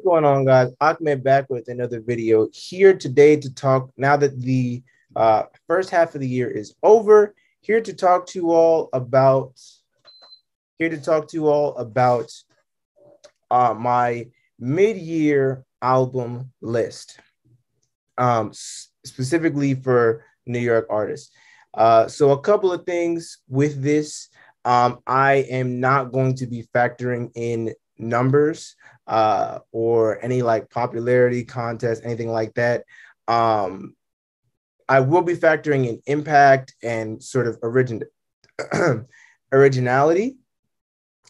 going on, guys? Ahmed back with another video here today to talk. Now that the first half of the year is over, here to talk to you all about my mid-year album list, specifically for New York artists. So a couple of things with this. I am not going to be factoring in numbers or any like popularity contest, anything like that. Um, I will be factoring in impact and sort of originality.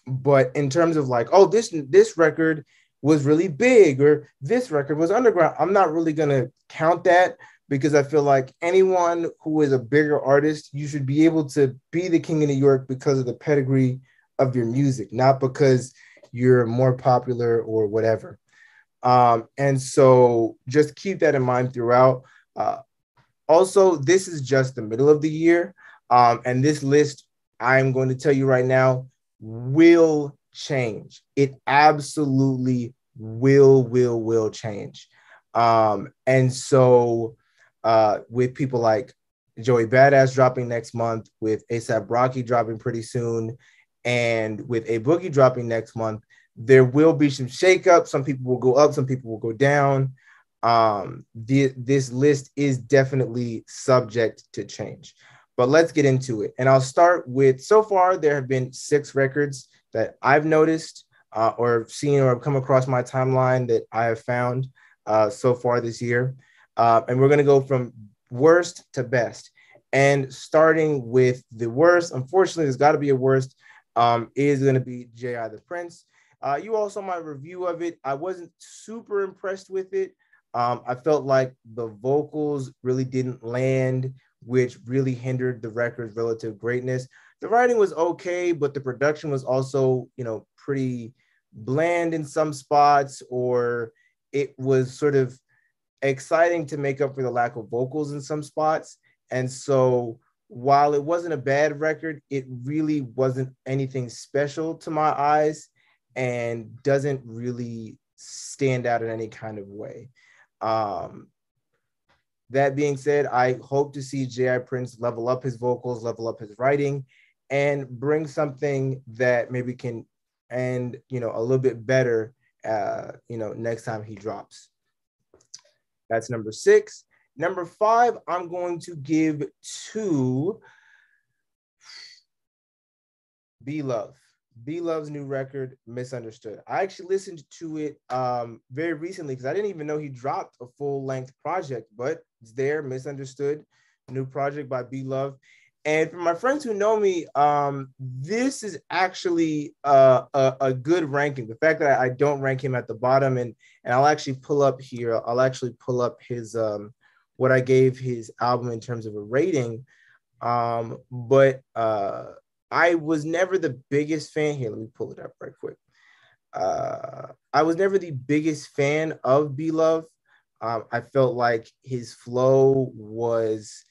But in terms of like, oh, this record was really big or this record was underground, I'm not really gonna count that because I feel like anyone who is a bigger artist, you should be able to be the king of New York because of the pedigree of your music, not because you're more popular or whatever. And so just keep that in mind throughout. Uh, Also, this is just the middle of the year. And this list, I'm going to tell you right now, will change. It absolutely will change. And so with people like Joey Badass dropping next month, with ASAP Rocky dropping pretty soon, and with A Boogie dropping next month, there will be some shakeup. Some people will go up, some people will go down. This list is definitely subject to change, but let's get into it. And I'll start with, so far there have been 6 records that I've noticed or seen or have come across my timeline that I have found so far this year. And we're going to go from worst to best. And starting with the worst, unfortunately, there's got to be a worst, is going to be J.I. the Prince. You all saw my review of it. I wasn't super impressed with it. I felt like the vocals really didn't land, which really hindered the record's relative greatness. The writing was okay, but the production was also, pretty bland in some spots, or it was sort of exciting to make up for the lack of vocals in some spots. And so while it wasn't a bad record, it really wasn't anything special to my eyes and doesn't really stand out in any kind of way. Um, that being said, I hope to see J.I. Prince level up his vocals, level up his writing, and bring something that maybe can end, a little bit better, next time he drops. That's number 6. Number 5, I'm going to give to B-Love. B-Love's new record, Misunderstood. I actually listened to it very recently because I didn't even know he dropped a full-length project, but it's there, Misunderstood, new project by B-Love. And for my friends who know me, this is actually a good ranking. The fact that I don't rank him at the bottom, and I'll actually pull up here, his what I gave his album in terms of a rating. But I was never the biggest fan. Here, let me pull it up right quick. I was never the biggest fan of B-Love. I felt like his flow was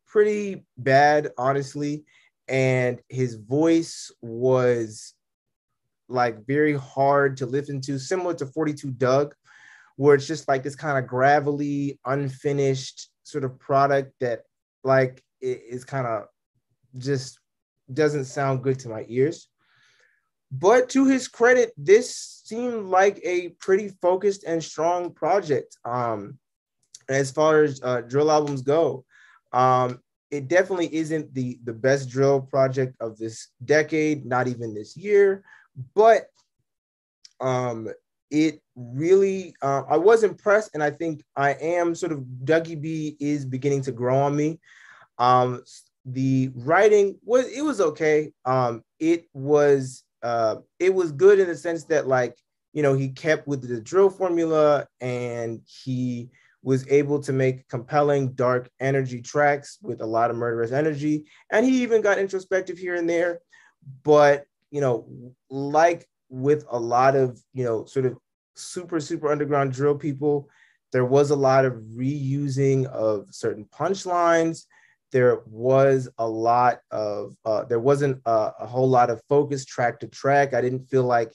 pretty bad, honestly, and his voice was like very hard to listen to, similar to 42 Doug, where it's just like this kind of gravelly, unfinished sort of product that like is kind of just doesn't sound good to my ears. But to his credit, this seemed like a pretty focused and strong project. As far as drill albums go, it definitely isn't the best drill project of this decade, not even this year. But it really, I was impressed, and I think I am sort of, Dougie B is beginning to grow on me. The writing was okay. It was good in the sense that, like, he kept with the drill formula, and he was able to make compelling dark energy tracks with a lot of murderous energy, and he even got introspective here and there. But like with a lot of sort of super underground drill people, there was a lot of reusing of certain punchlines. There was a lot of there wasn't a whole lot of focus track to track. I didn't feel like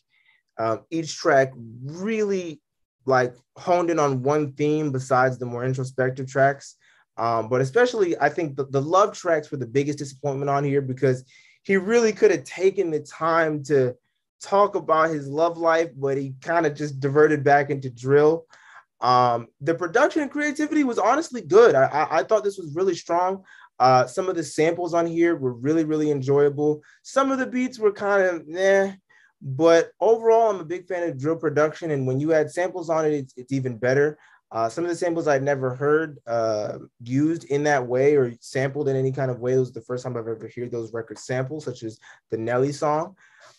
Each track really like honed in on one theme besides the more introspective tracks. But especially, I think the love tracks were the biggest disappointment on here because he really could have taken the time to talk about his love life, but he kind of just diverted back into drill. The production and creativity was honestly good. I thought this was really strong. Some of the samples on here were really, really enjoyable. Some of the beats were kind of but overall, I'm a big fan of drill production. And when you add samples on it, it's even better. Some of the samples I'd never heard used in that way or sampled in any kind of way. It was the first time I've ever heard those record samples, such as the Nelly song.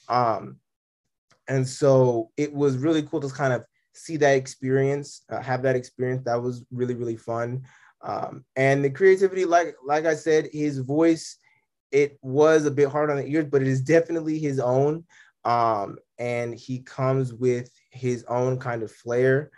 And so it was really cool to kind of see that experience, have that experience. That was really, really fun. And the creativity, like I said, his voice, it was a bit hard on the ears, but it is definitely his own. And he comes with his own kind of flair.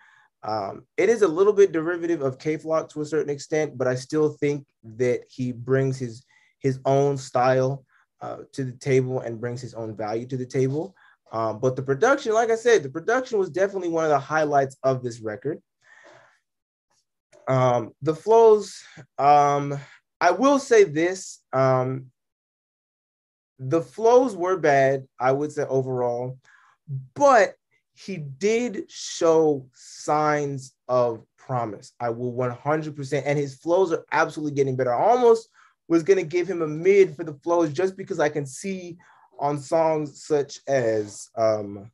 It is a little bit derivative of K-Flock to a certain extent, but I still think that he brings his own style to the table and brings his own value to the table. But the production, like I said, the production was definitely one of the highlights of this record. The flows, I will say this, the flows were bad, I would say overall, but he did show signs of promise. I will 100%, and his flows are absolutely getting better. I almost was going to give him a mid for the flows just because I can see on songs such as what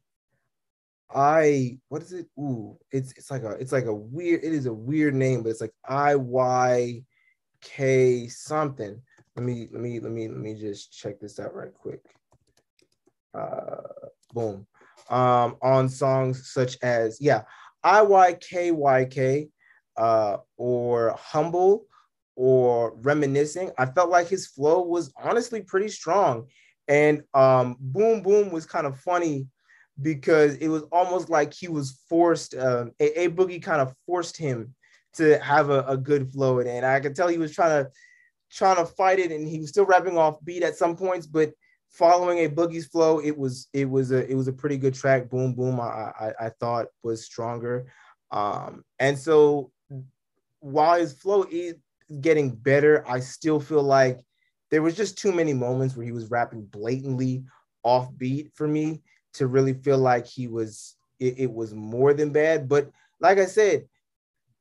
is it? Ooh, it's like a weird, it is a weird name, but it's like IYK something. Let me just check this out right quick. Boom. On songs such as IYKYK or Humble or Reminiscing, I felt like his flow was honestly pretty strong. And Boom Boom was kind of funny because it was almost like he was forced, A Boogie kind of forced him to have a good flow. And I could tell he was trying to fight it, and he was still rapping off beat at some points, but following A Boogie's flow, it was a pretty good track. Boom Boom, I thought was stronger. And so while his flow is getting better, I still feel like there was just too many moments where he was rapping blatantly off beat for me to really feel like it was more than bad. But like I said,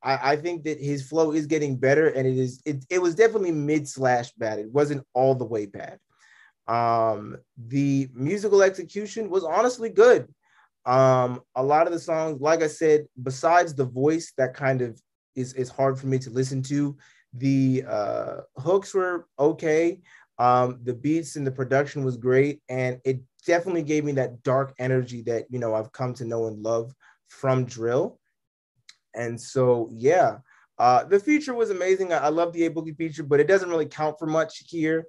I think that his flow is getting better, and it was definitely mid/bad. It wasn't all the way bad. The musical execution was honestly good. A lot of the songs, like I said, besides the voice that kind of is hard for me to listen to, the hooks were okay. The beats and the production was great, and it definitely gave me that dark energy that I've come to know and love from drill. And so the feature was amazing. I love the A Boogie feature, but it doesn't really count for much here,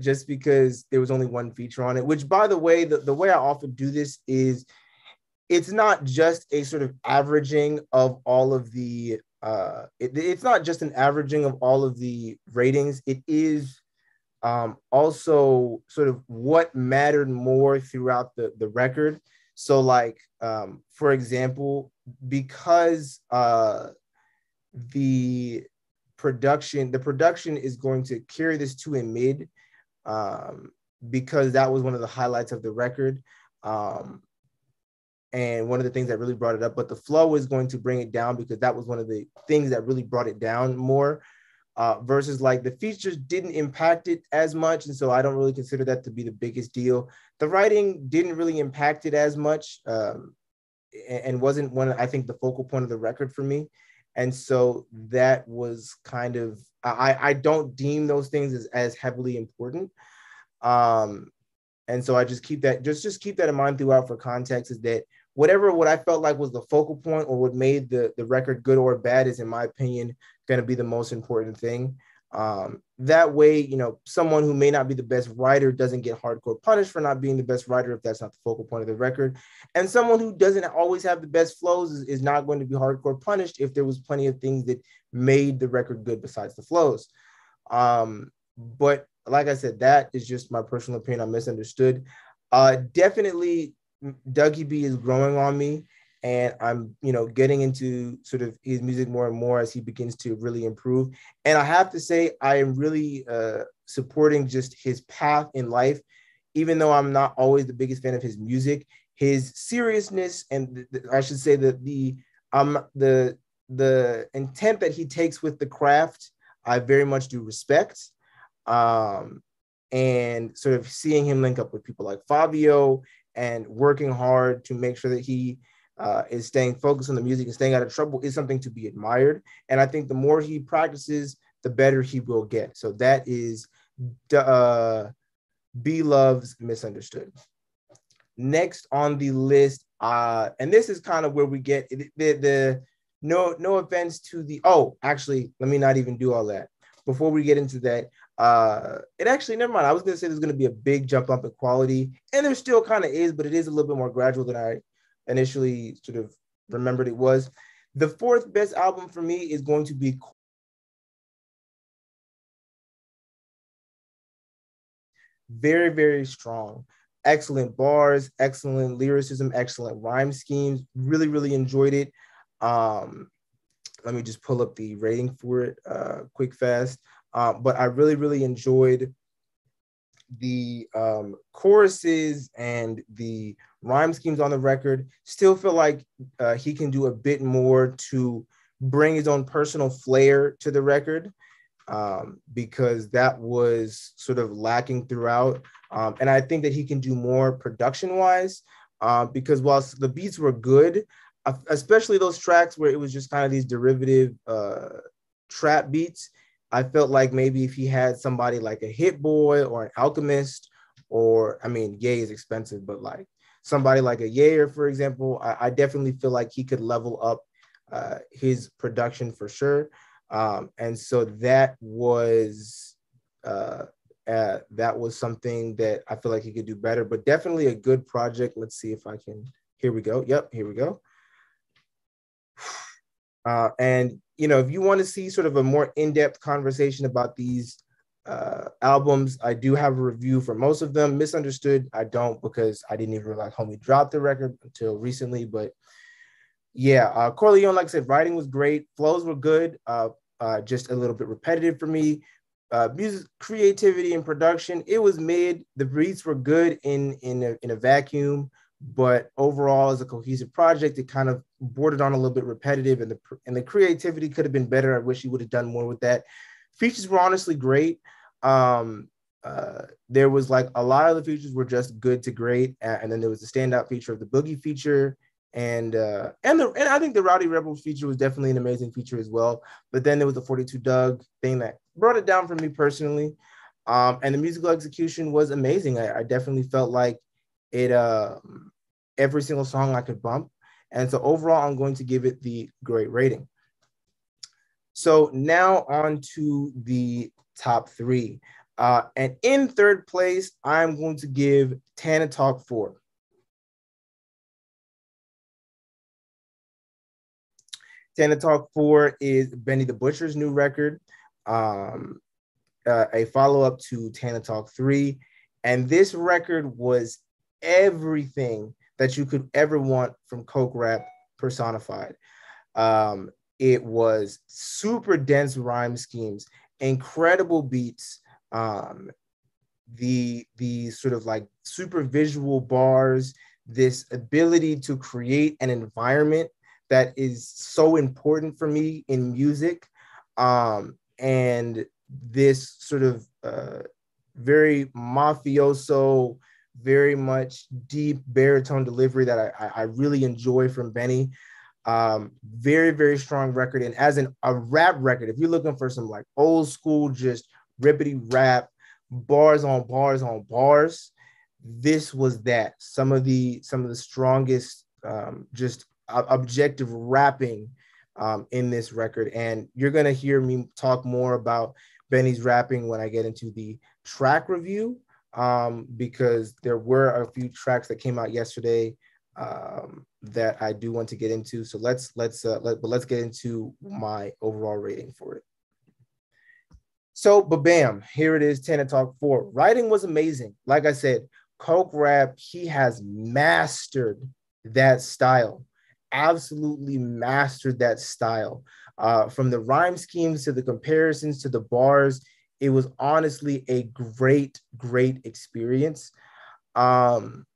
just because there was only one feature on it. Which, by the way, the way I often do this is it's not just a sort of averaging of all of the it's not just an averaging of all of the ratings. It is also sort of what mattered more throughout the record. So like, for example, because the production is going to carry this to a mid, because that was one of the highlights of the record. And one of the things that really brought it up, but the flow is going to bring it down because that was one of the things that really brought it down more, versus like the features didn't impact it as much. And so I don't really consider that to be the biggest deal. The writing didn't really impact it as much, and wasn't I think the focal point of the record for me. And so that was kind of, I don't deem those things as heavily important. And so I just keep that, just keep that in mind throughout for context, is that what I felt like was the focal point or what made the record good or bad is, in my opinion, going to be the most important thing. That way, someone who may not be the best writer doesn't get hardcore punished for not being the best writer if that's not the focal point of the record. And someone who doesn't always have the best flows is not going to be hardcore punished if there was plenty of things that made the record good besides the flows. But like I said, that is just my personal opinion. I misunderstood. Definitely Dougie B is growing on me, and I'm, getting into sort of his music more and more as he begins to really improve. And I have to say, I am really supporting just his path in life, even though I'm not always the biggest fan of his music. His seriousness, and I should say that the intent that he takes with the craft, I very much do respect. Um, and sort of seeing him link up with people like Fabio and working hard to make sure that he is staying focused on the music and staying out of trouble is something to be admired. And I think the more he practices, the better he will get. So that is B Love's Misunderstood. Next on the list, and this is kind of where we get the no offense to the, actually, let me not even do all that. Before we get into that, it actually, never mind. I was going to say there's going to be a big jump up in quality, and there still kind of is, but it is a little bit more gradual than I initially sort of remembered it was. The fourth best album for me is going to be very, very strong. Excellent bars, excellent lyricism, excellent rhyme schemes. Really, really enjoyed it. Let me just pull up the rating for it quick, fast. But I really, really enjoyed the choruses and the rhyme schemes on the record. Still feel like he can do a bit more to bring his own personal flair to the record, because that was sort of lacking throughout. And I think that he can do more production-wise, because whilst the beats were good, especially those tracks where it was just kind of these derivative trap beats, I felt like maybe if he had somebody like a Hit Boy or an Alchemist, or, I mean, Ye is expensive, but like somebody like a Yair, for example, I definitely feel like he could level up his production for sure. And so that was something that I feel like he could do better, but definitely a good project. Let's see if I can, here we go. Yep, here we go. And, if you want to see sort of a more in-depth conversation about these albums, I do have a review for most of them. Misunderstood, I don't, because I didn't even realize Homie dropped the record until recently. But yeah, Corleone, like I said, writing was great. Flows were good, just a little bit repetitive for me. Music creativity and production, it was mid. The beats were good in a vacuum, but overall, as a cohesive project, it kind of bordered on a little bit repetitive, and the creativity could have been better. I wish he would have done more with that. Features were honestly great. There was like a lot of the features were just good to great, and then there was the standout feature of the Boogie feature, and I think the Rowdy Rebels feature was definitely an amazing feature as well. But then there was the 42 Doug thing that brought it down for me personally. And the musical execution was amazing. I definitely felt like it. Every single song I could bump. And so overall, I'm going to give it the great rating. So now on to the top three. And in third place, I'm going to give Tana Talk 4. Tana Talk 4 is Benny the Butcher's new record, a follow-up to Tana Talk 3. And this record was everything that you could ever want from Coke Rap personified. It was super dense rhyme schemes, incredible beats, the sort of like super visual bars, this ability to create an environment that is so important for me in music, and this sort of very mafioso, very much deep baritone delivery that I really enjoy from Benny. Very, very strong record. And as a rap record, if you're looking for some like old school, just rippity rap, bars on bars on bars, this was that. Some of the strongest just objective rapping in this record. And you're going to hear me talk more about Benny's rapping when I get into the track review, because there were a few tracks that came out yesterday that I do want to get into. So let's get into my overall rating for it. So, but bam, here it is, Tana Talk 4. Writing was amazing. Like I said, Coke Rap, he has mastered that style, absolutely mastered that style. From the rhyme schemes to the comparisons to the bars, it was honestly a great, great experience. Um,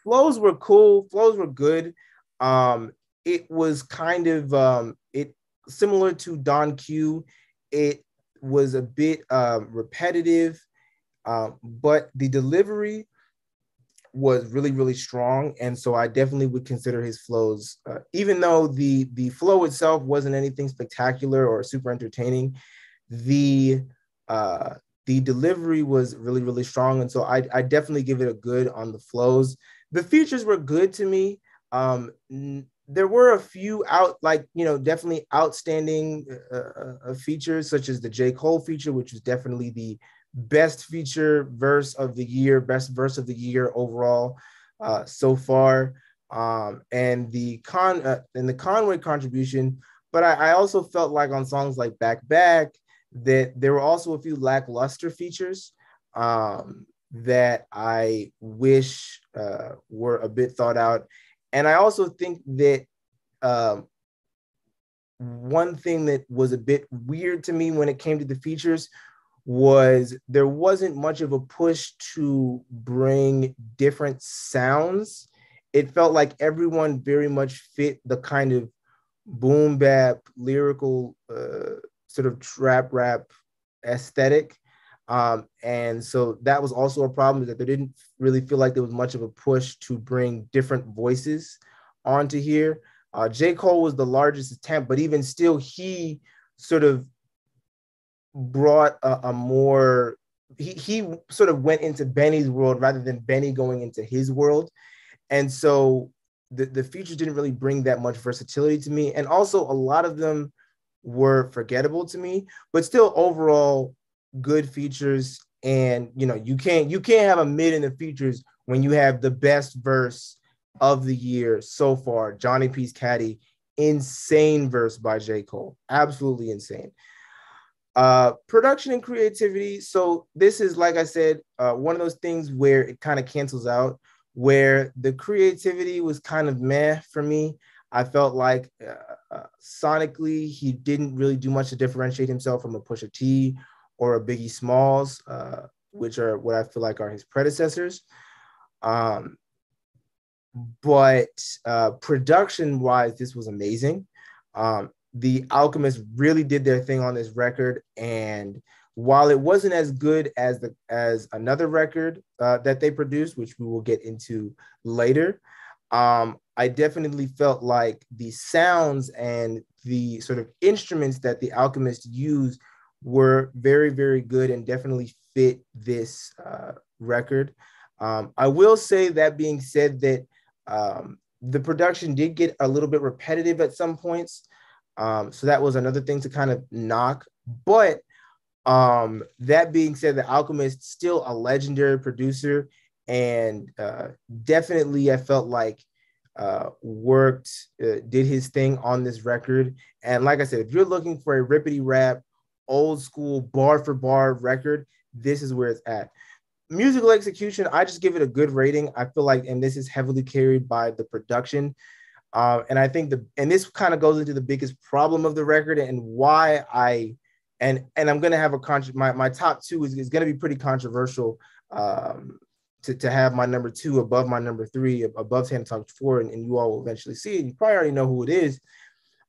Flows were cool, flows were good. Um, it was kind of it similar to Don Q. It was a bit repetitive, but the delivery was really really strong, and so I definitely would consider his flows, even though the flow itself wasn't anything spectacular or super entertaining. The uh, the delivery was really really strong, and so I definitely give it a good on the flows. The features were good to me. There were a few out, like, definitely outstanding features, such as the J. Cole feature, which was definitely the best feature verse of the year, best verse of the year overall so far. And the Conway contribution. But I also felt like on songs like Back Back that there were also a few lackluster features that I wish were a bit thought out. And I also think that um, one thing that was a bit weird to me when it came to the features was there wasn't much of a push to bring different sounds. It felt like everyone very much fit the kind of boom bap lyrical sort of trap rap aesthetic. And so that was also a problem, is that they didn't really feel like there was much of a push to bring different voices onto here. J. Cole was the largest attempt, but even still, he sort of brought a more, he sort of went into Benny's world rather than Benny going into his world. And so the features didn't really bring that much versatility to me. And also a lot of them were forgettable to me, but still overall good features. And you can't have a mid in the features when you have the best verse of the year so far, Johnny P's Caddy. Insane verse by J. Cole. Absolutely insane. Production and creativity. So this is, like I said, one of those things where it kind of cancels out, where the creativity was kind of meh for me. I felt like sonically he didn't really do much to differentiate himself from a Pusha T or a Biggie Smalls, which are what I feel like are his predecessors. Um, but production wise, this was amazing. The Alchemists really did their thing on this record, and while it wasn't as good as another record that they produced, which we will get into later, I definitely felt like the sounds and the sort of instruments that the Alchemists used were very very good and definitely fit this record. I will say, that being said, that the production did get a little bit repetitive at some points. So that was another thing to kind of knock. But that being said, The Alchemist still a legendary producer, and definitely I felt like did his thing on this record. And like I said, if you're looking for a rippity rap, old school bar for bar record, this is where it's at. Musical execution, I just give it a good rating. I feel like, and this is heavily carried by the production. And I think and this kind of goes into the biggest problem of the record, and why and I'm gonna have my top two is gonna be pretty controversial. To have my number two above my number three, above Tana Talk 4, and you all will eventually see it. You probably already know who it is,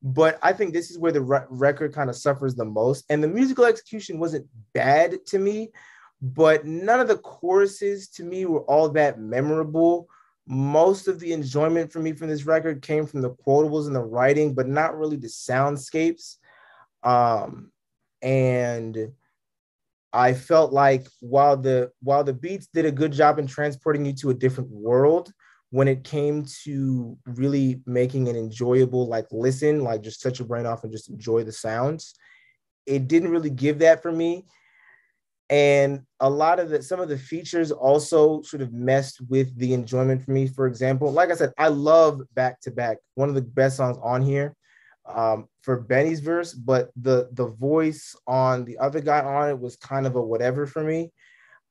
but I think this is where the record kind of suffers the most. And the musical execution wasn't bad to me, but none of the choruses to me were all that memorable. Most of the enjoyment for me from this record came from the quotables and the writing, but not really the soundscapes. And I felt like while the beats did a good job in transporting you to a different world, when it came to really making an enjoyable like listen, like just set your brain off and just enjoy the sounds, it didn't really give that for me. And some of the features also sort of messed with the enjoyment for me. For example, like I said, I love Back to Back, one of the best songs on here, for Benny's verse, but the voice on the other guy on it was kind of a whatever for me.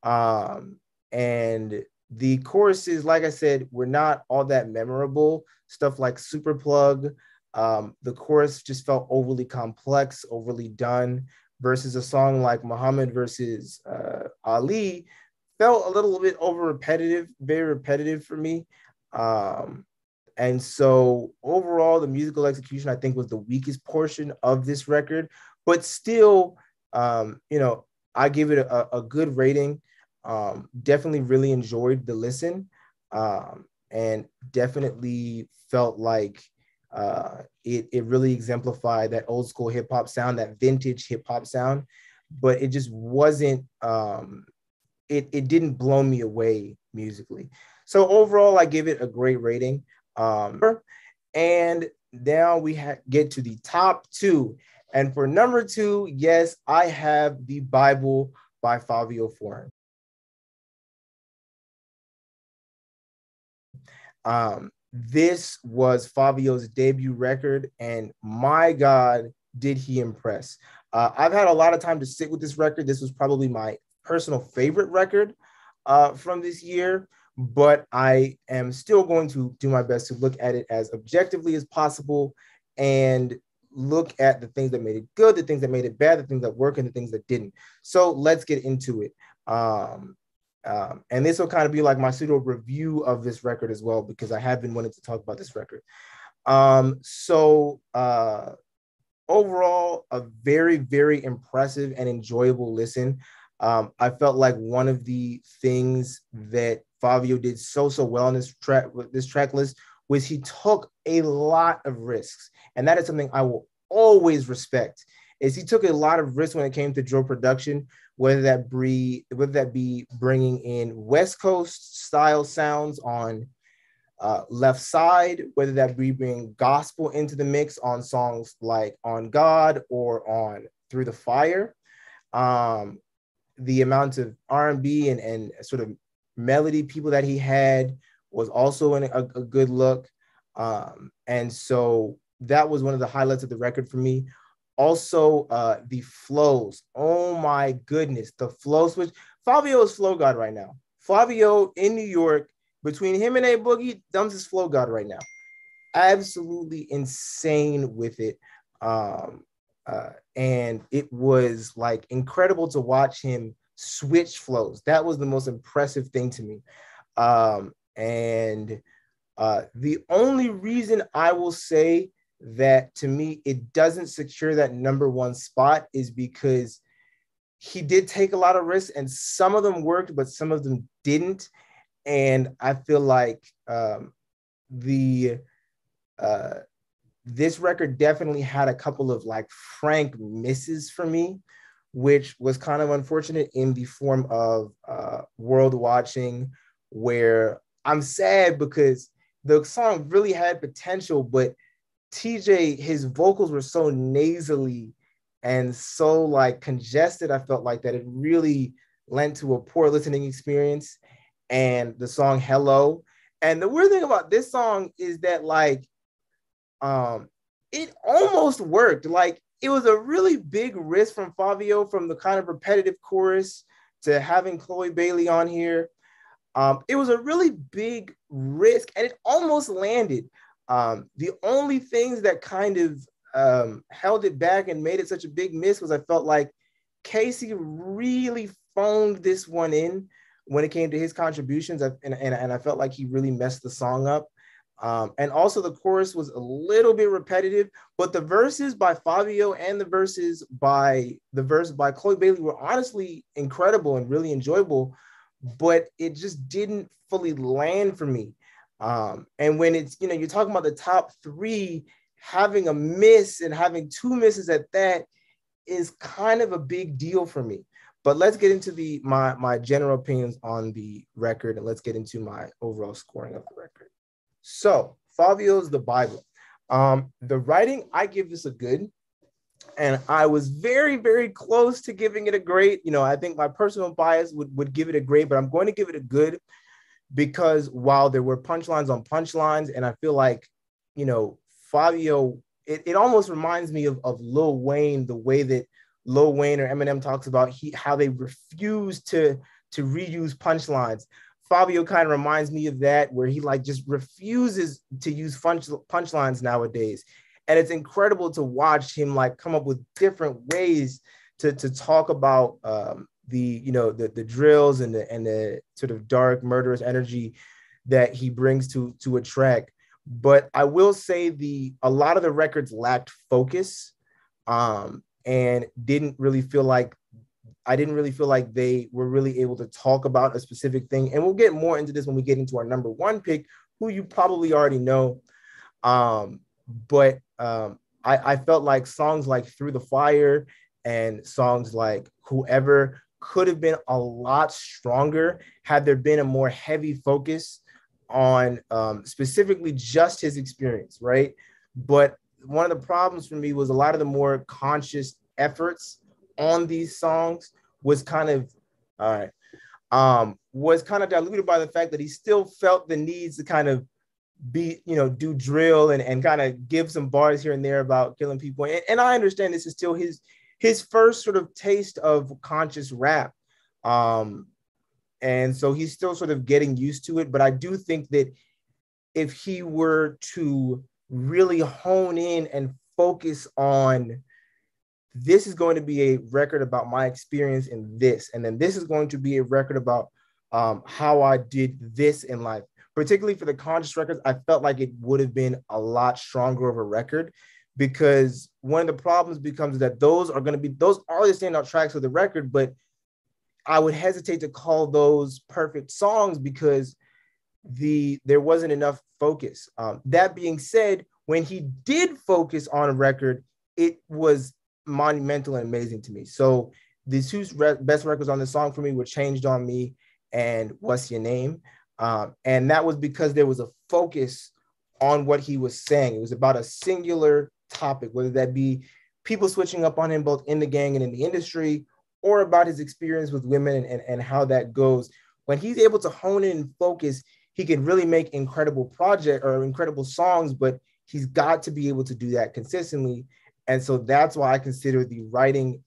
And The choruses, like I said, were not all that memorable. Stuff like Super Plug, the chorus just felt overly complex, overly done, versus a song like Muhammad versus Ali felt a little bit over repetitive, very repetitive for me. Um, and so overall, the musical execution, I think, was the weakest portion of this record, but still, you know, I give it a good rating. Definitely really enjoyed the listen, and definitely felt like it really exemplified that old school hip hop sound, that vintage hip hop sound, but it just wasn't, it didn't blow me away musically. So overall, I give it a great rating. And now we get to the top two. And for number two, yes, I have The Bible by Fivio Foreign. This was Fivio's debut record, and my God, did he impress. I've had a lot of time to sit with this record. This was probably my personal favorite record from this year, but I am still going to do my best to look at it as objectively as possible and look at the things that made it good, the things that made it bad, the things that work, and the things that didn't. So let's get into it. And this will kind of be like my pseudo review of this record as well, because I have been wanting to talk about this record. Overall, a very, very impressive and enjoyable listen. I felt like one of the things that Fivio did so well on this track list was he took a lot of risks, and that is something I will always respect. Is he took a lot of risks when it came to drill production, whether that be bringing in West Coast style sounds on Left Side, whether that be bringing gospel into the mix on songs like On God or on Through the Fire. The amount of R&B and sort of melody people that he had was also a good look. And so that was one of the highlights of the record for me. Also, the flows. Oh my goodness, the flow switch. Fivio is flow god right now. Fivio in New York, between him and A-Boogie, Dumbs is flow god right now. Absolutely insane with it. And it was like incredible to watch him switch flows. That was the most impressive thing to me. And the only reason I will say that to me it doesn't secure that number one spot is because he did take a lot of risks, and some of them worked, but some of them didn't. And I feel like this record definitely had a couple of like frank misses for me, which was kind of unfortunate in the form of World Watching, where I'm sad because the song really had potential, but TJ, his vocals were so nasally and so like congested, I felt like, that it really lent to a poor listening experience. And the song Hello. And the weird thing about this song is that like it almost worked. Like it was a really big risk from Fivio, from the kind of repetitive chorus to having Chloe Bailey on here. It was a really big risk, and it almost landed. The only things that kind of held it back and made it such a big miss was I felt like Casey really phoned this one in when it came to his contributions, and I felt like he really messed the song up. And also the chorus was a little bit repetitive, but the verses by Fivio and the verse by Chloe Bailey were honestly incredible and really enjoyable, but it just didn't fully land for me. And when it's, you're talking about the top three, having a miss and having two misses at that is kind of a big deal for me. But let's get into my general opinions on the record, and let's get into my overall scoring of the record. So Fivio's The Bible. The writing, I give this a good, and I was very, very close to giving it a great. I think my personal bias would give it a great, but I'm going to give it a good, because while there were punchlines on punchlines, and I feel like, Fivio, it almost reminds me of Lil Wayne, the way that Lil Wayne or Eminem talks about how they refuse to reuse punchlines. Fabio kind of reminds me of that, where he like just refuses to use punchlines nowadays. And it's incredible to watch him like come up with different ways to talk about the drills and the sort of dark murderous energy that he brings to a track. But I will say a lot of the records lacked focus, and didn't really feel like I didn't really feel like they were really able to talk about a specific thing. And we'll get more into this when we get into our number one pick, who you probably already know. But I felt like songs like Through the Fire and songs like Whoever could have been a lot stronger had there been a more heavy focus on specifically just his experience, right? But one of the problems for me was a lot of the more conscious efforts on these songs was kind of was kind of diluted by the fact that he still felt the needs to kind of do drill and kind of give some bars here and there about killing people. And I understand this is still his first sort of taste of conscious rap. And so he's still sort of getting used to it. But I do think that if he were to really hone in and focus on, this is going to be a record about my experience in this, and then this is going to be a record about how I did this in life, particularly for the conscious records, I felt like it would have been a lot stronger of a record, because one of the problems becomes that those are the standout tracks of the record, but I would hesitate to call those perfect songs because there wasn't enough focus. That being said, when he did focus on a record, it was monumental and amazing to me. So the two best records on the song for me were Changed on Me and What's Your Name? And that was because there was a focus on what he was saying. It was about a singular topic, whether that be people switching up on him both in the gang and in the industry, or about his experience with women and how that goes. When he's able to hone in and focus, he can really make incredible songs, but he's got to be able to do that consistently. And so that's why I consider the writing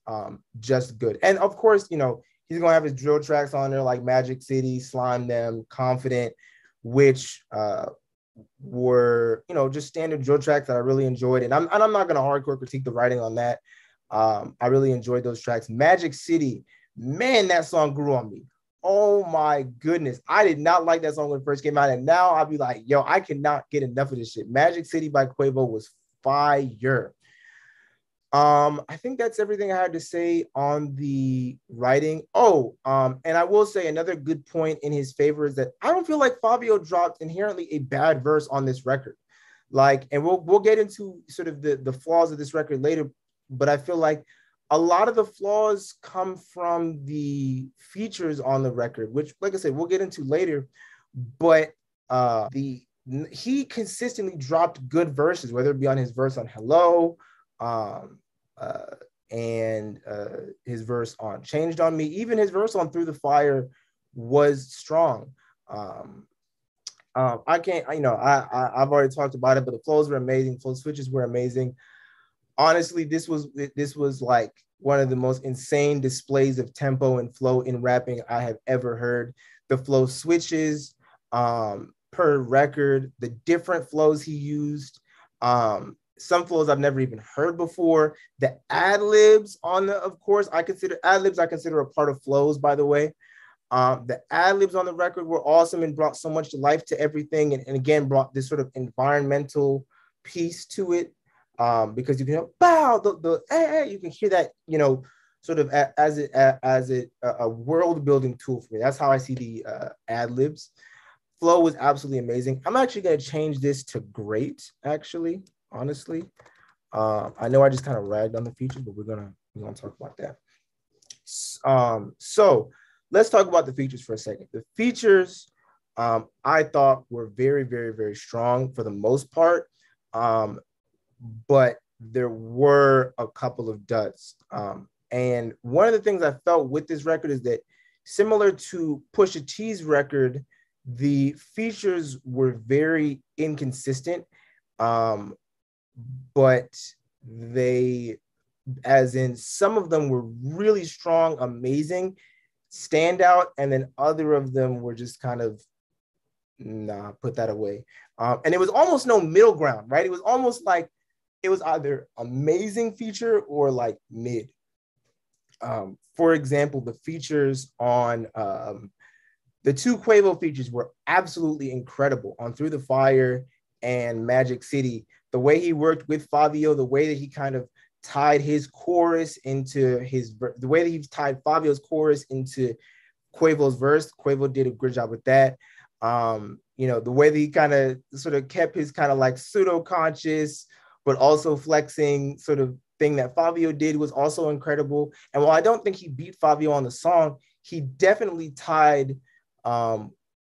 just good. And of course, he's going to have his drill tracks on there like Magic City, Slime Them, Confident, which were, just standard drill tracks that I really enjoyed. And I'm not going to hardcore critique the writing on that. I really enjoyed those tracks. Magic City, man, that song grew on me. Oh my goodness. I did not like that song when it first came out. And now I'll be like, yo, I cannot get enough of this shit. Magic City by Quavo was fire. I think that's everything I had to say on the writing. And I will say another good point in his favor is that I don't feel like Fabio dropped inherently a bad verse on this record. And we'll get into sort of the flaws of this record later, but I feel like a lot of the flaws come from the features on the record, which, like I said, we'll get into later. But he consistently dropped good verses, whether it be on his verse on Hello, and his verse on Changed on Me, even his verse on Through the Fire was strong. I've already talked about it, but the flows were amazing. Flow switches were amazing. Honestly, this was like one of the most insane displays of tempo and flow in rapping I have ever heard. The flow switches per record, the different flows he used, some flows I've never even heard before. The ad-libs of course, I consider ad-libs a part of flows, by the way. The ad-libs on the record were awesome and brought so much life to everything, and again brought this sort of environmental piece to it, because you can bow hey, you can hear that, sort of as a world building tool for me. That's how I see the ad-libs. Flow was absolutely amazing. I'm actually going to change this to great, actually, honestly. I know I just kind of ragged on the features, but we're gonna talk about that. So let's talk about the features for a second. The features, I thought were very, very, very strong for the most part, but there were a couple of duds. And one of the things I felt with this record is that, similar to Pusha T's record, the features were very inconsistent, but they, as in some of them were really strong, amazing. standout, and then other of them were just kind of, nah, put that away. And it was almost no middle ground, right? It was almost like it was either amazing feature or like mid. For example, the features on the two Quavo features were absolutely incredible on Through the Fire and Magic City. The way he worked with Fabio, the way that he kind of tied his chorus into the way that he tied Fabio's chorus into Quavo's verse. Quavo did a good job with that. The way that he kind of sort of kept his kind of like pseudo conscious, but also flexing sort of thing that Fabio did was also incredible. And while I don't think he beat Fabio on the song, he definitely tied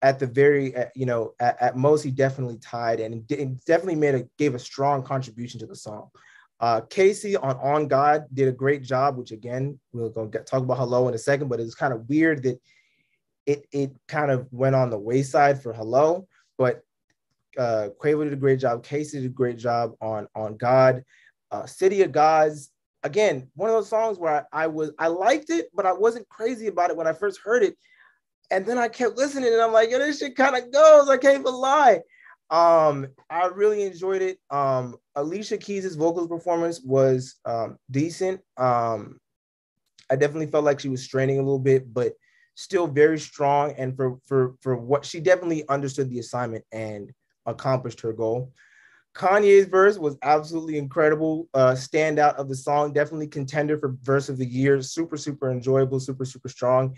at the very, at most, he definitely tied, and it definitely gave a strong contribution to the song. Casey on God did a great job, which again, we'll go talk about Hello in a second, but it's kind of weird that it kind of went on the wayside for Hello, but Quavo did a great job. Casey did a great job on God. City of Gods, again, one of those songs where I liked it, but I wasn't crazy about it when I first heard it. And then I kept listening and I'm like, yo, this shit kind of goes. I can't even lie. I really enjoyed it. Alicia Keys' vocals performance was decent. I definitely felt like she was straining a little bit, but still very strong. And for what she definitely understood the assignment and accomplished her goal. Kanye's verse was absolutely incredible. Standout of the song, definitely contender for verse of the year. Super, super enjoyable, super, super strong.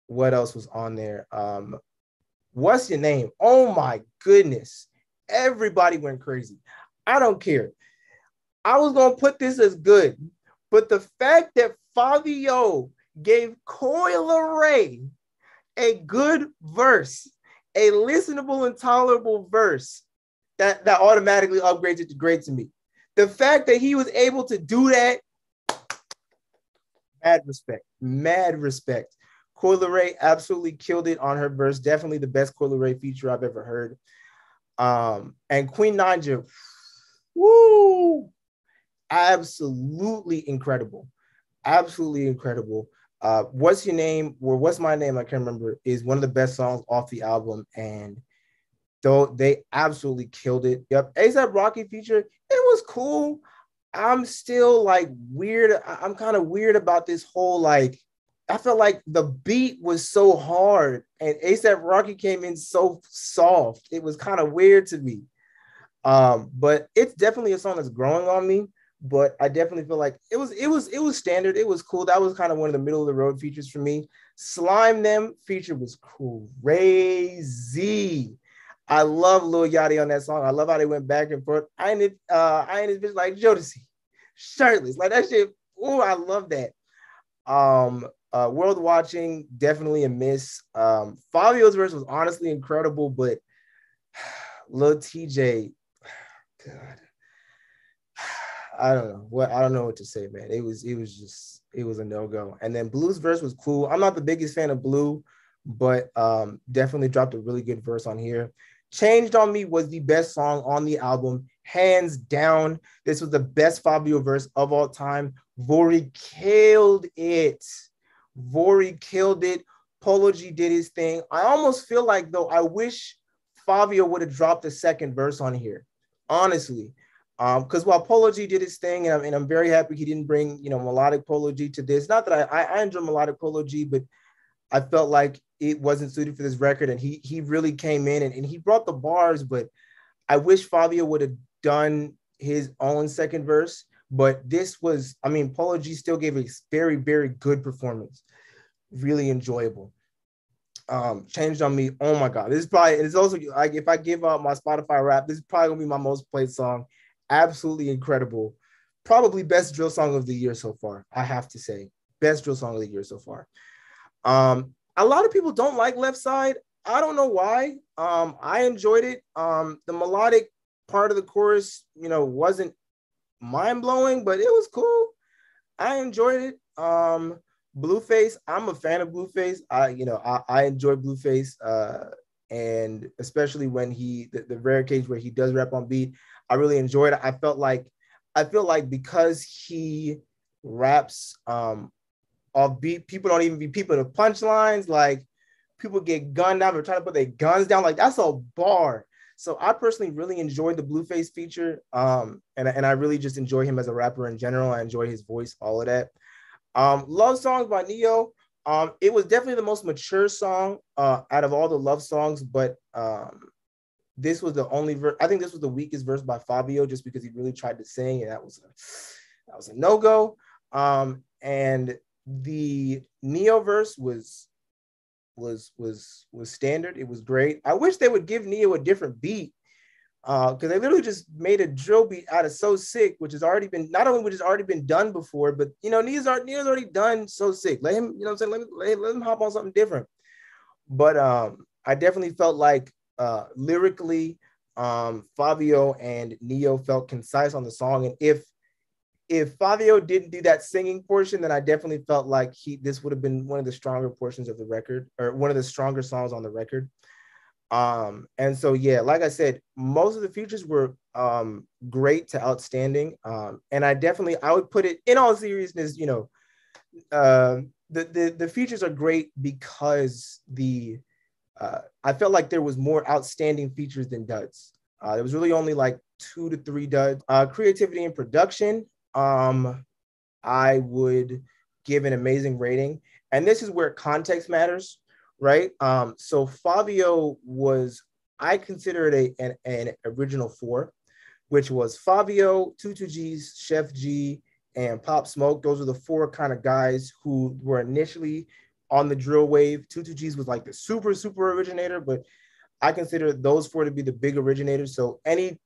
What else was on there? What's Your Name? Oh my goodness. Everybody went crazy. I don't care. I was going to put this as good, but the fact that Fabio gave Coi Leray a good verse, a listenable and tolerable verse, that automatically upgrades it to great to me. The fact that he was able to do that, mad respect. Coi Leray absolutely killed it on her verse. Definitely the best Coi Leray feature I've ever heard. And Queen Naija, woo, absolutely incredible. Absolutely incredible. What's Your Name, or What's My Name, I can't remember, is one of the best songs off the album. And though they absolutely killed it. Yep. ASAP Rocky feature, it was cool. I'm still like weird. I'm kind of weird about this whole, like, I felt like the beat was so hard and ASAP Rocky came in so soft. It was kind of weird to me. But it's definitely a song that's growing on me. But I definitely feel like it was standard. It was cool. That was kind of one of the middle of the road features for me. Slime Them feature was crazy. I love Lil Yachty on that song. I love how they went back and forth. I ain't this bitch like Jodeci, shirtless, like that shit. Oh, I love that. World Watching, definitely a miss. Fabio's verse was honestly incredible, but Lil TJ, God, I don't know what to say, man. It was a no-go. And then Blue's verse was cool. I'm not the biggest fan of Blue, but definitely dropped a really good verse on here. Changed on Me was the best song on the album, hands down. This was the best Fabio verse of all time. Vori killed it. Polo G did his thing. I almost feel like, though, I wish Fabio would have dropped the second verse on here, honestly. Because while Polo G did his thing, and I'm very happy he didn't bring, melodic Polo G to this. Not that I enjoy melodic Polo G, but I felt like it wasn't suited for this record, and he really came in and he brought the bars, but I wish Fabio would have done his own second verse. But this was, Polo G still gave a very, very good performance. Really enjoyable. Changed on Me. Oh my God. This is probably, it's also like, if I give out my Spotify rap, this is probably gonna be my most played song. Absolutely incredible. Probably best drill song of the year so far. I have to say, best drill song of the year so far. A lot of people don't like Left Side. I don't know why. I enjoyed it. The melodic part of the chorus, wasn't mind-blowing, but it was cool. I enjoyed it. Blueface, I'm a fan of Blueface. I enjoy Blueface, and especially when the rare case where he does rap on beat, I really enjoyed it. I feel like because he raps off beat. People don't even be people to punchlines. Like people get gunned down. They're trying to put their guns down. Like that's a bar. So I personally really enjoyed the Blueface feature. And I really just enjoy him as a rapper in general. I enjoy his voice, all of that. Love Songs by Neo. It was definitely the most mature song out of all the love songs, but this was the only verse. I think this was the weakest verse by Fabio, just because he really tried to sing, and that was a no-go. And the Neo verse was standard. It was great. I wish they would give Neo a different beat, because they literally just made a drill beat out of So Sick, which has already been done before, but Neo's already done So Sick. Let him, what I'm saying, let him hop on something different. But I definitely felt like lyrically, Fabio and Neo felt concise on the song, and if Fabio didn't do that singing portion, then I definitely felt like this would have been one of the stronger portions of the record, or one of the stronger songs on the record. And so, yeah, like I said, most of the features were great to outstanding. And I would put it, in all seriousness, the features are great because I felt like there was more outstanding features than duds. There was really only like 2 to 3 duds. Creativity and production, I would give an amazing rating. And this is where context matters, right? So Fabio I consider it an original 4, which was Fabio, 22G's, Chef G, and Pop Smoke. Those are the 4 kind of guys who were initially on the drill wave. 22G's was like the super originator, but I consider those 4 to be the big originators. So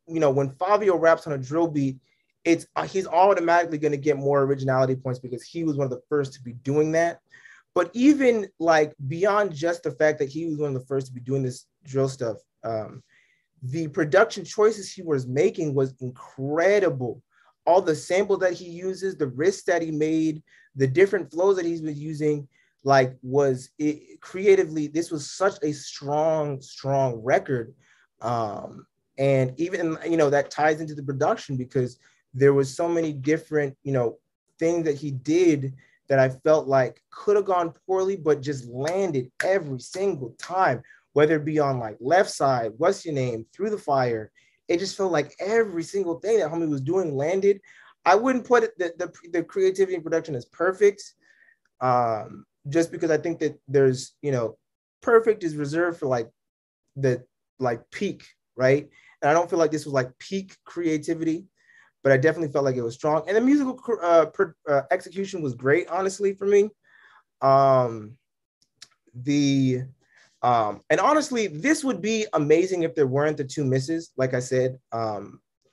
when Fabio raps on a drill beat, he's automatically going to get more originality points because he was one of the first to be doing that. But even like beyond just the fact that he was one of the first to be doing this drill stuff, the production choices he was making was incredible. All the samples that he uses, the risks that he made, the different flows that he's been using, creatively, this was such a strong record. And even, that ties into the production, because there was so many different, things that he did that I felt like could have gone poorly, but just landed every single time, whether it be on like Left Side, What's Your Name, Through the Fire. It just felt like every single thing that homie was doing landed. I wouldn't put it the creativity and production as perfect, just because I think that there's, perfect is reserved for like the peak, right? And I don't feel like this was like peak creativity, but I definitely felt like it was strong. And the musical execution was great, honestly, for me. And honestly, this would be amazing if there weren't the 2 misses. Like I said,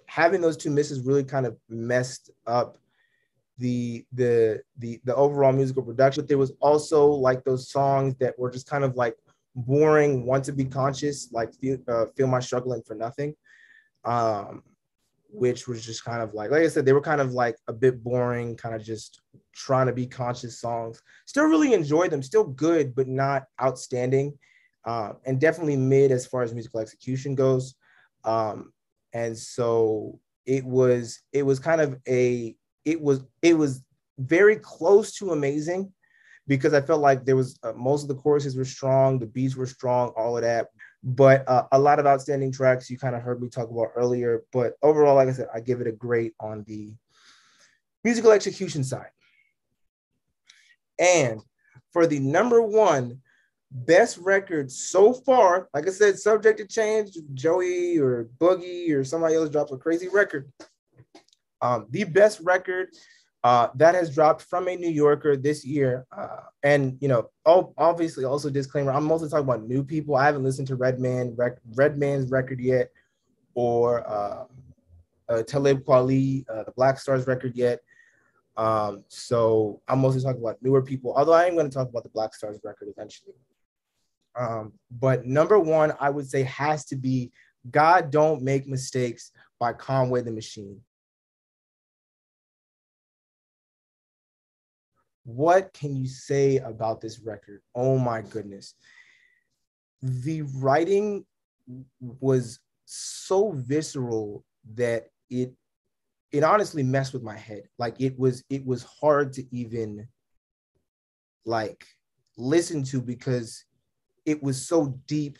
having those 2 misses really kind of messed up the overall musical production. But there was also like those songs that were just kind of like boring, Want to Be Conscious, like Feel My Struggling for Nothing, which was just kind of like I said, they were kind of like a bit boring, kind of just trying to be conscious songs. Still really enjoyed them, still good, but not outstanding, and definitely mid as far as musical execution goes. And so it was kind of it was very close to amazing, because I felt like there was most of the choruses were strong, the beats were strong, all of that. But a lot of outstanding tracks you kind of heard me talk about earlier. But overall, like I said, I give it a great on the musical execution side. And for the number 1 best record so far, like I said, subject to change, Joey or Boogie or somebody else drops a crazy record. The best record that has dropped from a New Yorker this year. And, obviously also disclaimer, I'm mostly talking about new people. I haven't listened to Redman's record yet, or Talib Kweli, the Black Stars record yet. So I'm mostly talking about newer people, although I am going to talk about the Black Stars record eventually. But number 1, I would say, has to be God Don't Make Mistakes by Conway the Machine. What can you say about this record? Oh my goodness. The writing was so visceral that it honestly messed with my head. Like it was hard to even like listen to because it was so deep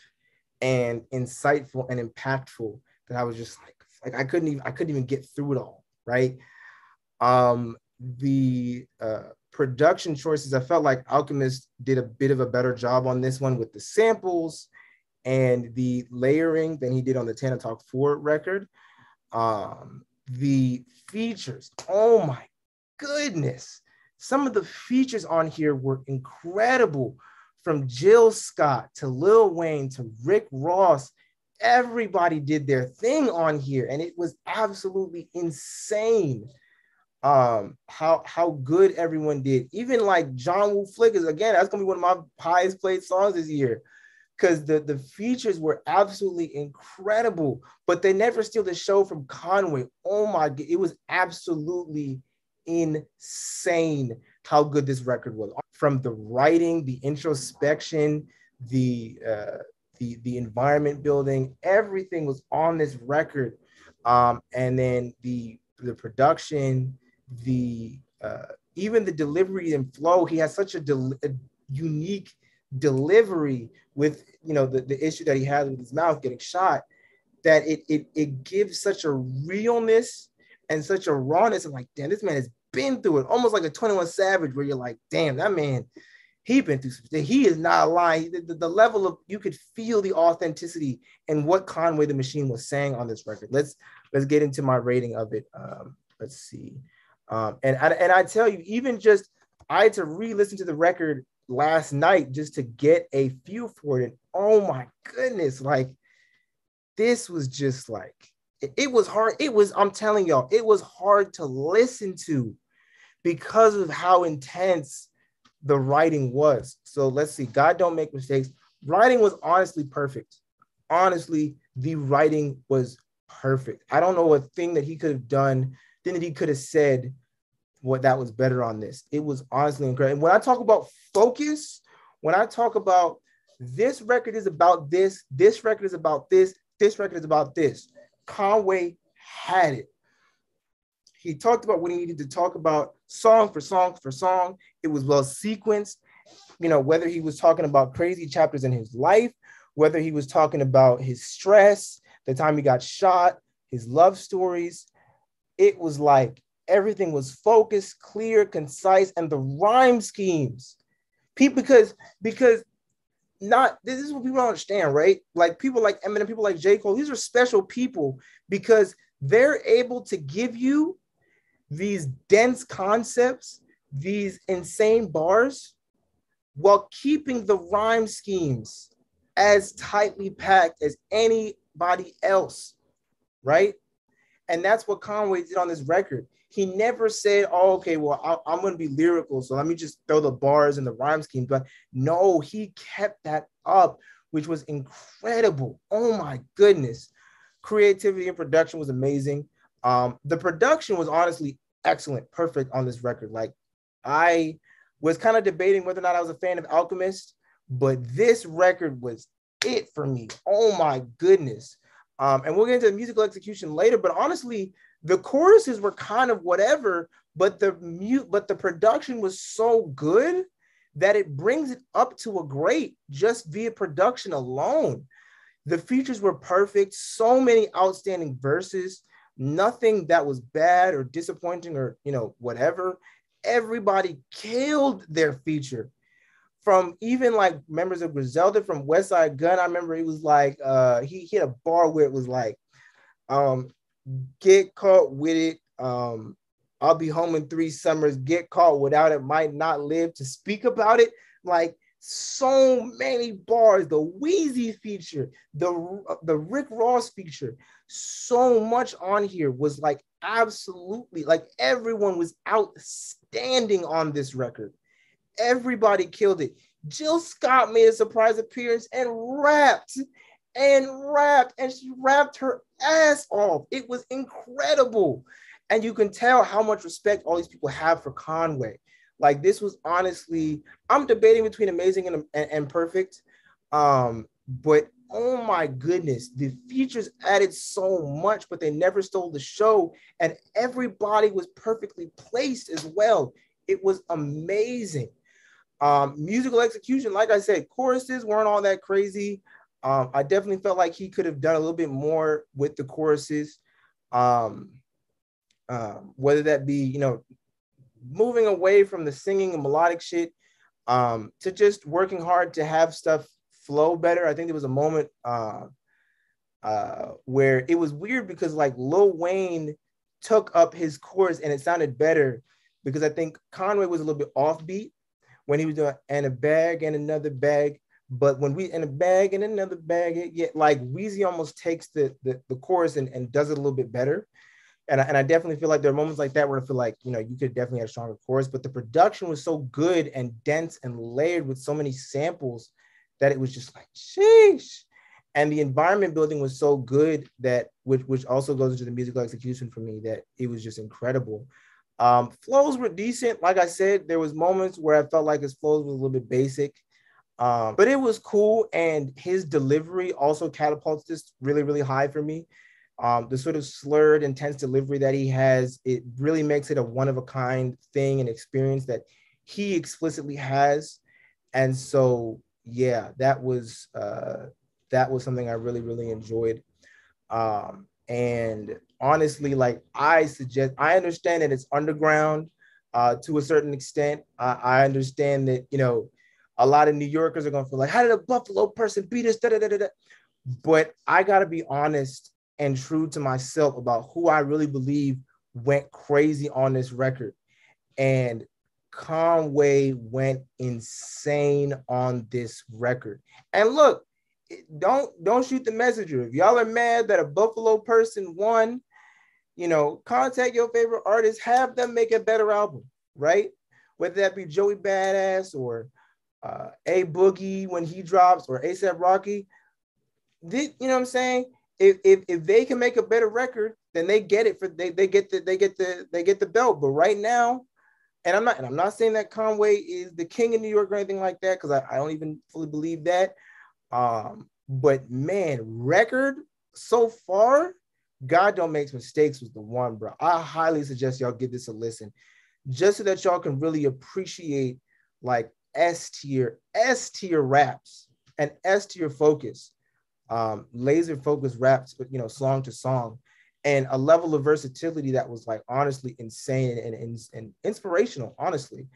and insightful and impactful that I was just like I couldn't even get through it all, right? The production choices, I felt like Alchemist did a bit of a better job on this one with the samples and the layering than he did on the Tana Talk 4 record. The features, oh my goodness. Some of the features on here were incredible, from Jill Scott to Lil Wayne to Rick Ross. Everybody did their thing on here, and it was absolutely insane how good everyone did. Even like John Woo Flickers, again, that's gonna be one of my highest played songs this year, because the features were absolutely incredible, but they never steal the show from Conway. Oh my God, it was absolutely insane how good this record was. From the writing, the introspection, the environment building, everything was on this record. And then the production, the even the delivery and flow. He has such a unique delivery with, you know, the issue that he had with his mouth getting shot, that it gives such a realness and such a rawness. I'm like, damn, this man has been through it. Almost like a 21 Savage, where you're like, damn, that man, he been through something. He is not lying. The level of, you could feel the authenticity and what Conway the Machine was saying on this record. Let's get into my rating of it. Let's see. And I tell you, even just, I had to re-listen to the record last night just to get a feel for it. And oh my goodness, like, this was just like, it was hard. I'm telling y'all, it was hard to listen to because of how intense the writing was. So let's see. God Don't Make Mistakes. Writing was honestly perfect. Honestly, the writing was perfect. I don't know a thing that he could have done, thing that he could have said what that was better on this. It was honestly incredible. And when I talk about focus, when I talk about this record is about this record is about this record is about this, Conway had it. He talked about what he needed to talk about, song for song for song. It was well sequenced. You know, whether he was talking about crazy chapters in his life, whether he was talking about his stress, the time he got shot, his love stories, it was like everything was focused, clear, concise, and the rhyme schemes. Because not, this is what people don't understand, right? Like people like Eminem, people like J. Cole, these are special people because they're able to give you these dense concepts, these insane bars, while keeping the rhyme schemes as tightly packed as anybody else, right? And that's what Conway did on this record. He never said, oh, okay, well, I'm going to be lyrical, so let me just throw the bars and the rhyme scheme. But no, he kept that up, which was incredible. Oh my goodness. Creativity and production was amazing. The production was honestly excellent, perfect on this record. Like, I was kind of debating whether or not I was a fan of Alchemist, but this record was it for me. Oh my goodness. And we'll get into the musical execution later, but honestly, the choruses were kind of whatever, but the production was so good that it brings it up to a great just via production alone. The features were perfect, so many outstanding verses, nothing that was bad or disappointing or, you know, whatever. Everybody killed their feature. From even like members of Griselda, from Westside Gunn, I remember it was like he hit a bar where it was like, get caught with it. I'll be home in 3 summers. Get caught without it. Might not live to speak about it. Like, so many bars. The Wheezy feature, the Rick Ross feature, so much on here was like absolutely, like, everyone was outstanding on this record. Everybody killed it. Jill Scott made a surprise appearance and rapped, and she rapped her ass off. It was incredible. And you can tell how much respect all these people have for Conway. Like, this was honestly, I'm debating between amazing and perfect. But oh my goodness, the features added so much, but they never stole the show. And everybody was perfectly placed as well. It was amazing. Musical execution, like I said, choruses weren't all that crazy. I definitely felt like he could have done a little bit more with the choruses. Um, Whether that be, moving away from the singing and melodic shit, to just working hard to have stuff flow better. I think there was a moment where it was weird because like Lil Wayne took up his chorus and it sounded better because I think Conway was a little bit offbeat when he was doing and a bag and another bag. But when we in a bag and another bag, yeah, like Weezy almost takes the chorus and does it a little bit better. And I definitely feel like there are moments like that where I feel like, you could definitely have a stronger chorus, but the production was so good and dense and layered with so many samples that it was just like, sheesh. And the environment building was so good that, which also goes into the musical execution for me, that it was just incredible. Flows were decent. Like I said, there was moments where I felt like his flows were a little bit basic, but it was cool. And his delivery also catapults this really, really high for me. The sort of slurred, intense delivery that he has, it really makes it a one-of-a-kind thing and experience that he explicitly has. And so, yeah, that was something I really, really enjoyed. And honestly, like I understand that it's underground to a certain extent. I understand that, a lot of New Yorkers are going to feel like, how did a Buffalo person beat us? Da, da, da, da. But I got to be honest and true to myself about who I really believe went crazy on this record. And Conway went insane on this record. And look, don't shoot the messenger. If y'all are mad that a Buffalo person won, contact your favorite artist, have them make a better album, right? Whether that be Joey Badass or A Boogie when he drops, or ASAP Rocky. You know what I'm saying? If they can make a better record, then they get it they get the belt. But right now, and I'm not saying that Conway is the king of New York or anything like that, because I don't even fully believe that. But man, record so far, God Don't Make Mistakes was the one, bro. I highly suggest y'all give this a listen, just so that y'all can really appreciate like S tier raps and S tier focus. Laser focused raps, song to song, and a level of versatility that was like honestly insane and inspirational, honestly.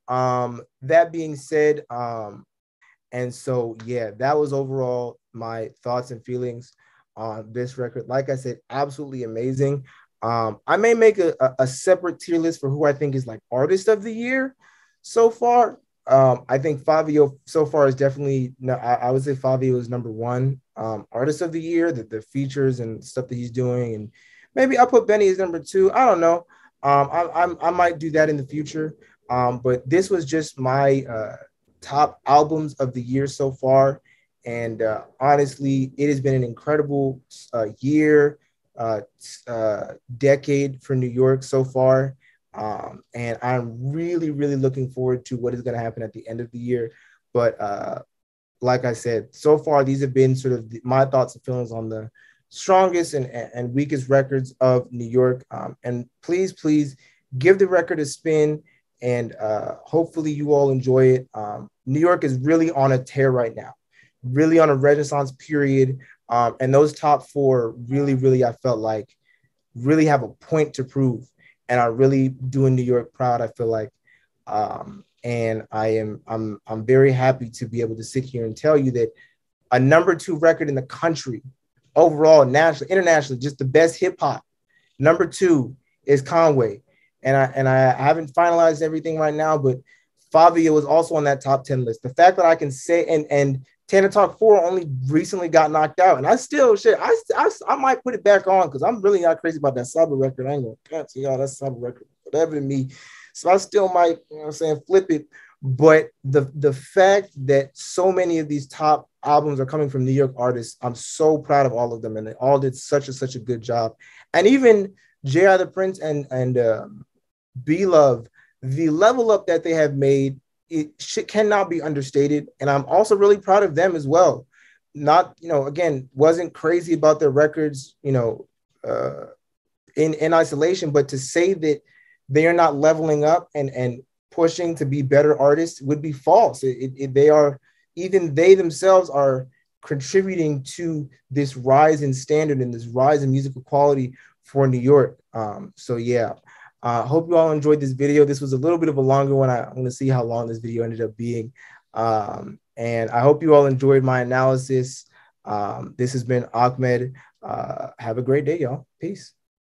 That being said, and so yeah, that was overall my thoughts and feelings on this record. Like I said, absolutely amazing. I may make a separate tier list for who I think is like artist of the year so far. I think Fabio so far is definitely, I would say Fabio is number one artist of the year, the features and stuff that he's doing. And maybe I'll put Benny as number two. I don't know. I might do that in the future. But this was just my top albums of the year so far. And honestly, it has been an incredible year, decade for New York so far. And I'm really, really looking forward to what is going to happen at the end of the year. But like I said, so far, these have been sort of my thoughts and feelings on the strongest and weakest records of New York. And please, please give the record a spin, and hopefully you all enjoy it. New York is really on a tear right now, really on a renaissance period. And those top four really, really, I felt like really have a point to prove, and are really doing New York proud, I feel like. And I'm very happy to be able to sit here and tell you that a number two record in the country, overall, nationally, internationally, just the best hip hop. Number two is Conway. And I haven't finalized everything right now, but Fabio was also on that top 10 list. The fact that I can say, and Tana Talk 4 only recently got knocked out, and I still shit, I might put it back on because I'm really not crazy about that Saba record. I ain't gonna cut to y'all, that Saba record, whatever to me. So I still might, flip it. But the fact that so many of these top albums are coming from New York artists, I'm so proud of all of them, and they all did such a good job. And even J.I. the Prince and B-Love, the level up that they have made, cannot be understated. And I'm also really proud of them as well. Not, again, wasn't crazy about their records, in isolation, but to say that they are not leveling up and pushing to be better artists would be false. They are, even they themselves are contributing to this rise in standard and this rise in musical quality for New York. So yeah, hope you all enjoyed this video. This was a little bit of a longer one. I want to see how long this video ended up being. And I hope you all enjoyed my analysis. This has been Ahmed. Have a great day, y'all. Peace.